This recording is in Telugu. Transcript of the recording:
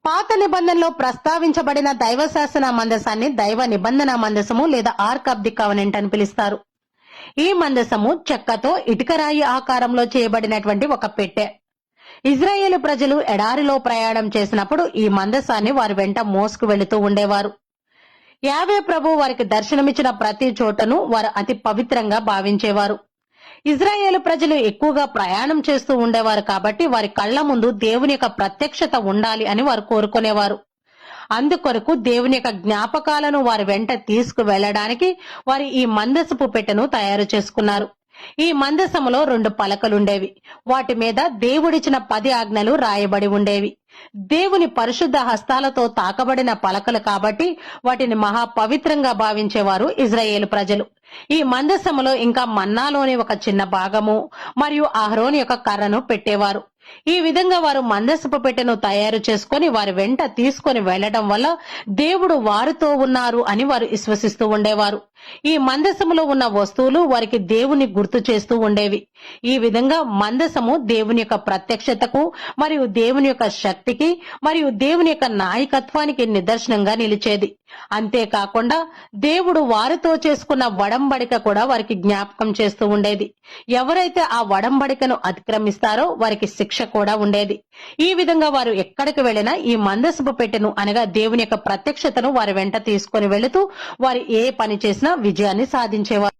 పాత నిబంధనలో ప్రస్తావించబడిన దైవ శాసన మందసాన్ని దైవ నిబంధన మందసము లేదా ఆర్క్ ఆఫ్ ది కవెనెంట్ అని పిలుస్తారు. ఈ మందసము చెక్కతో ఇటుకరాయి ఆకారంలో చేయబడినటువంటి ఒక పెట్టె. ఇజ్రాయేలు ప్రజలు ఎడారిలో ప్రయాణం చేసినప్పుడు ఈ మందసాన్ని వారి వెంట మోసుకు వెళుతూ ఉండేవారు. యావే ప్రభు వారికి దర్శనమిచ్చిన ప్రతి చోటను వారు అతి పవిత్రంగా భావించేవారు. ఇజ్రాయేలు ప్రజలు ఎక్కువగా ప్రయాణం చేస్తూ ఉండేవారు కాబట్టి వారి కళ్ల ముందు దేవుని యొక్క ప్రత్యక్షత ఉండాలి అని వారు కోరుకునేవారు. అందుకొరకు దేవుని యొక్క జ్ఞాపకాలను వారి వెంట తీసుకు వెళ్లడానికి వారు ఈ మందసపు పెట్టెను తయారు చేసుకున్నారు. ఈ మందసములో 2 పలకలుండేవి. వాటి మీద దేవుడిచ్చిన 10 ఆజ్ఞలు రాయబడి ఉండేవి. దేవుని పరిశుద్ధ హస్తాలతో తాకబడిన పలకలు కాబట్టి వాటిని మహా పవిత్రంగా భావించేవారు ఇజ్రాయేలు ప్రజలు. ఈ మందసములో ఇంకా మన్నాలోని ఒక చిన్న భాగము మరియు అహరోను యొక్క కర్రను పెట్టేవారు. ఈ విధంగా వారు మందసపు పెట్టెను తయారు చేసుకుని వారి వెంట తీసుకొని వెళ్లడం వల్ల దేవుడు వారితో ఉన్నారు అని వారు విశ్వసిస్తూ ఉండేవారు. ఈ మందసములో ఉన్న వస్తువులు వారికి దేవుని గుర్తు చేస్తూ ఉండేవి. ఈ విధంగా మందసము దేవుని యొక్క ప్రత్యక్షతకు మరియు దేవుని యొక్క శక్తికి మరియు దేవుని యొక్క నాయకత్వానికి నిదర్శనంగా నిలిచేది. అంతేకాకుండా దేవుడు వారితో చేసుకున్న వడంబడిక కూడా వారికి జ్ఞాపకం చేస్తూ ఉండేది. ఎవరైతే ఆ వడంబడికను అతిక్రమిస్తారో వారికి శిక్ష కూడా ఉండేది. ఈ విధంగా వారు ఎక్కడికి వెళ్లినా ఈ మందసపు పెట్టెను అనగా దేవుని యొక్క ప్రత్యక్షతను వారి వెంట తీసుకొని వెళుతూ వారు ఏ పని చేసినా విజయాన్ని సాధించేవారు.